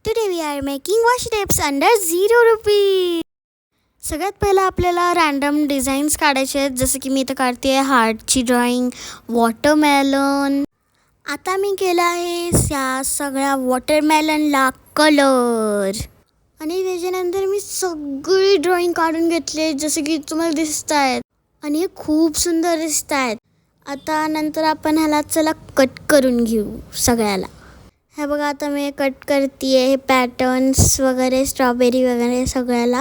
Today we are making washi tapes under 0 rupees. सगळ्यात पहिला आपल्याला रॅन्डम डिझाईन्स काढायचे आहेत. जसं की मी इथं काढते आहे हार्टची ड्रॉइंग, वॉटरमेलन. आता मी केलं आहे या सगळ्या वॉटरमेलनला कलर आणि त्याच्यानंतर मी सगळी ड्रॉइंग काढून घेतले जसं की तुम्हाला दिसत आहेत आणि हे खूप सुंदर दिसत आहेत. आता नंतर आपण ह्याला चला कट करून घेऊ सगळ्याला. हे बघा आता मी कट करते आहे हे पॅटर्न्स वगैरे स्ट्रॉबेरी वगैरे सगळ्याला.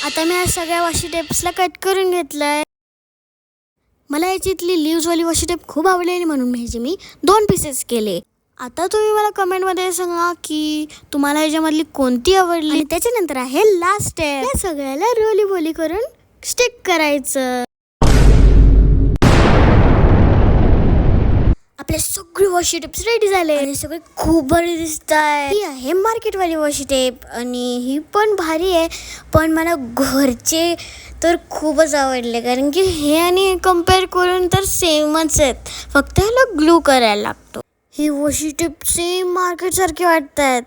आता मी या सगळ्या वॉशी टेप्सला कट करून घेतलं आहे. मला याच्यातली लीव्जवाली वॉशी टेप खूप आवडलेली म्हणून मी 2 पीसेस केले. आता तुम्ही मला कमेंटमध्ये सांगा की तुम्हाला ह्याच्यामधली कोणती आवडली. आणि त्याच्यानंतर आहे लास्ट स्टेप. या सगळ्याला रोली बोली करून स्टिक करायचं. आपले सगळे वॉशी टेप्स रेडी झाले आणि सगळे खूप भारी दिसत आहे. ही आहे मार्केटवाली वॉशी टेप आणि ही पण भारी आहे, पण मला घरचे तर खूपच आवडले कारण की हे आणि कम्पेअर करून तर सेमच आहेत, फक्त ह्याला ग्लू करायला लागतो. ही वॉशी टेप सेम मार्केटसारखे वाटत आहेत.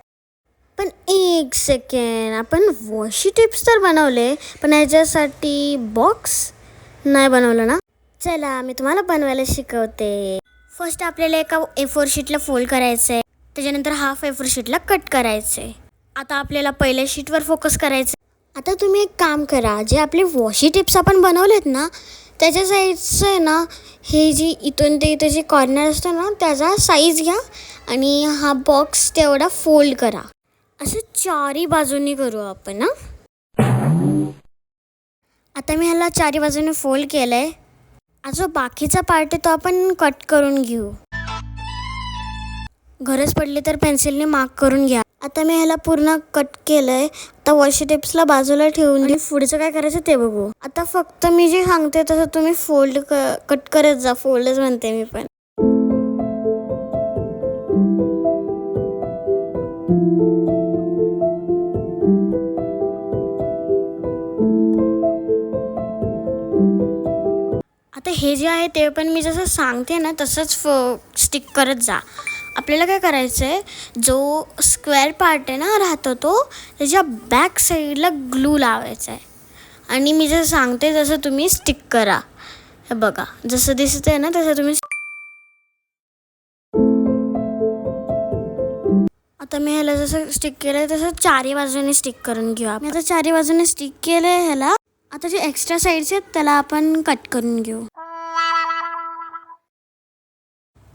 पण एक सेकंड, आपण वॉशी टेप्स तर बनवले पण ह्याच्यासाठी बॉक्स नाही बनवलं ना. चला मी तुम्हाला बनवायला शिकवते. फर्स्ट आपल्याला एका A4 शीटला फोल्ड करायचं आहे, त्याच्यानंतर हाफ A4 शीटला कट करायचं आहे. आता आपल्याला पहिल्या शीटवर फोकस करायचं आहे. आता तुम्ही एक काम करा, जे आपले वॉशी टिप्स आपण बनवलेत ना त्याच्या साईजचं आहे ना, हे जी इथून ते इथं जे कॉर्नर असतं ना त्याचा साईज घ्या आणि हा बॉक्स तेवढा फोल्ड करा. असं चारी बाजूनी करू आपण. आता मी ह्याला चारी बाजूने फोल्ड केलं आहे. जो बाकीचा पार्ट आहे तो आपण कट करून घेऊ. गरज पडली तर पेन्सिलने मार्क करून घ्या. आता मी ह्याला पूर्ण कट केलं आहे. आता वॉशी टिप्सला बाजूला ठेवून आणि पुढचं काय करायचं ते बघू. आता फक्त मी जे सांगते तसं तुम्ही कट करत जा. फोल्डच म्हणते मी पण. आता हे जे आहे ते पण मी जसं सांगते ना तसंच स्टिक करत जा. आपल्याला काय करायचं आहे, जो स्क्वेअर पार्ट आहे ना राहतो तो त्याच्या बॅक साईडला ग्लू लावायचा आहे आणि मी जसं सांगते तसं तुम्ही स्टिक करा. हे बघा जसं दिसत आहे ना तसं तुम्ही. आता मी ह्याला जसं स्टिक केलं आहे तसं चारी बाजूने स्टिक करून घेऊ. मी आता चारी बाजूने स्टिक केलं आहे ह्याला. आता जे एक्स्ट्रा साईड्स आहेत त्याला आपण कट करून घेऊ.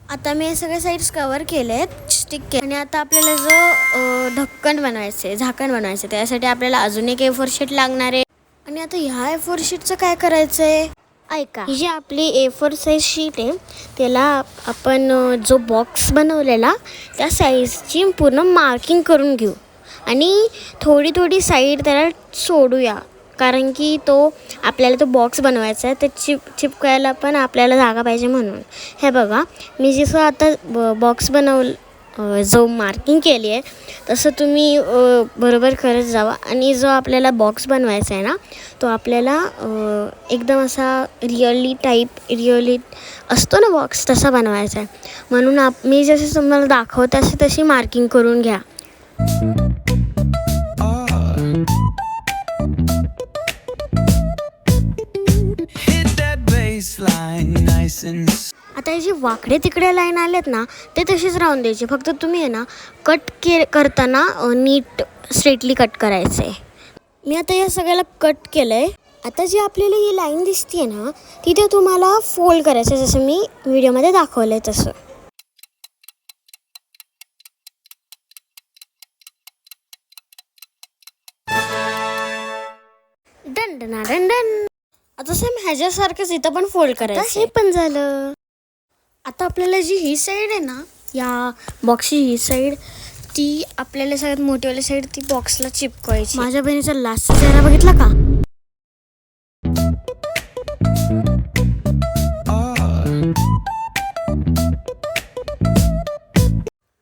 आता मी हे सगळे साईड्स कवर केले आहेत, स्टिक केले. आणि आता आपल्याला जो ढक्कन बनवायचं आहे, झाकण बनवायचं आहे, त्यासाठी आपल्याला अजून एक A4 शीट लागणार आहे. आणि आता ह्या A4 शीटचं काय करायचं आहे ऐका. ही जी आपली A4 साईज शीट आहे त्याला आपण जो बॉक्स बनवलेला त्या साईजची पूर्ण मार्किंग करून घेऊ आणि थोडी थोडी साईड त्याला सोडूया कारण की आपल्याला तो बॉक्स बनवायचा आहे. ते चिपकायला पण आपल्याला जागा पाहिजे म्हणून. हे बघा मी जसं आता बॉक्स जो मार्किंग केली आहे तसं तुम्ही बरोबर करत जावा. आणि जो आपल्याला बॉक्स बनवायचा आहे ना तो आपल्याला एकदम असा रिअली असतो ना बॉक्स तसा बनवायचा आहे. म्हणून मी जसं तुम्हाला दाखवते तशी मार्किंग करून घ्या. आता हे जे वाकडे तिकडे लाईन आलेत ना ते तसेच राहून द्यायचे, फक्त तुम्ही आहे ना कट करताना नीट स्ट्रेटली कट करायचं आहे. मी आता या सगळ्याला कट केलं आहे. आता जी आपल्याला ही लाईन दिसते ना तिथे तुम्हाला फोल्ड करायचं आहे जसं मी व्हिडिओमध्ये दाखवलं आहे तसं. Done done done done. आता सेम ह्याच्यासारखंच इथं पण फोल्ड करायचं. हे पण झालं. आता आपल्याला जी ही साईड आहे ना या बॉक्सची ही साईड ती आपल्याला सगळ्यात मोठीवाली साईड ती बॉक्सला चिपकवायची. माझ्या बहिणीचा लास्टचा चेहरा बघितला का.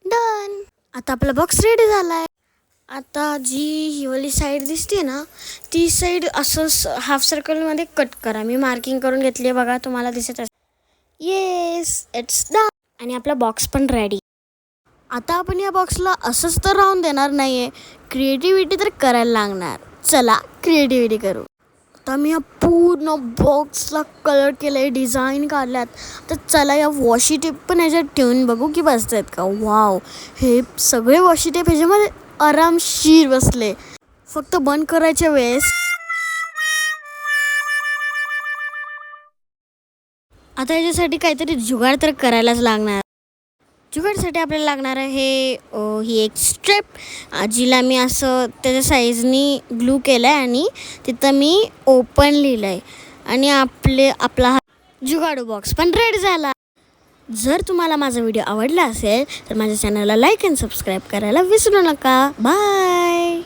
डन. आता आपला बॉक्स रेडी झालाय. आता जी ही वाली साईड दिसते ना ती साईड असं हाफ सर्कलमध्ये कट करा. मी मार्किंग करून घेतली आहे बघा, तुम्हाला दिसत असेल. Yes it's done. आणि आपला बॉक्स पण रेडी. आता आपण या बॉक्सला असंच तर राहून देणार नाही आहे, क्रिएटिव्हिटी तर करायला लागणार. चला क्रिएटिव्हिटी करू. आता मी या पूर्ण बॉक्सला कलर केलं आहे, डिझाईन काढल्यात. तर चला या वॉशी टेप पण ह्याच्यात ठेवून बघू की बसत आहेत का. वाव, हे सगळे वॉशी टेप ह्याच्यामध्ये आरामशीर बसले. फक्त बंद करायच्या वेळेस आता ह्याच्यासाठी काहीतरी जुगाड तर करायलाच लागणार. जुगाडसाठी आपल्याला लागणार आहे ही एक स्ट्रिप, जिला मी असं त्याच्या साईजनी ग्लू केलं आहे आणि तिथं मी ओपन लिहिलं आहे. आणि आपला हा जुगाडू बॉक्स पण रेडी झाला. जर तुम्हाला माझा व्हिडिओ आवडला असेल तर माझ्या चॅनलला लाईक अँड सबस्क्राईब करायला विसरू नका. बाय.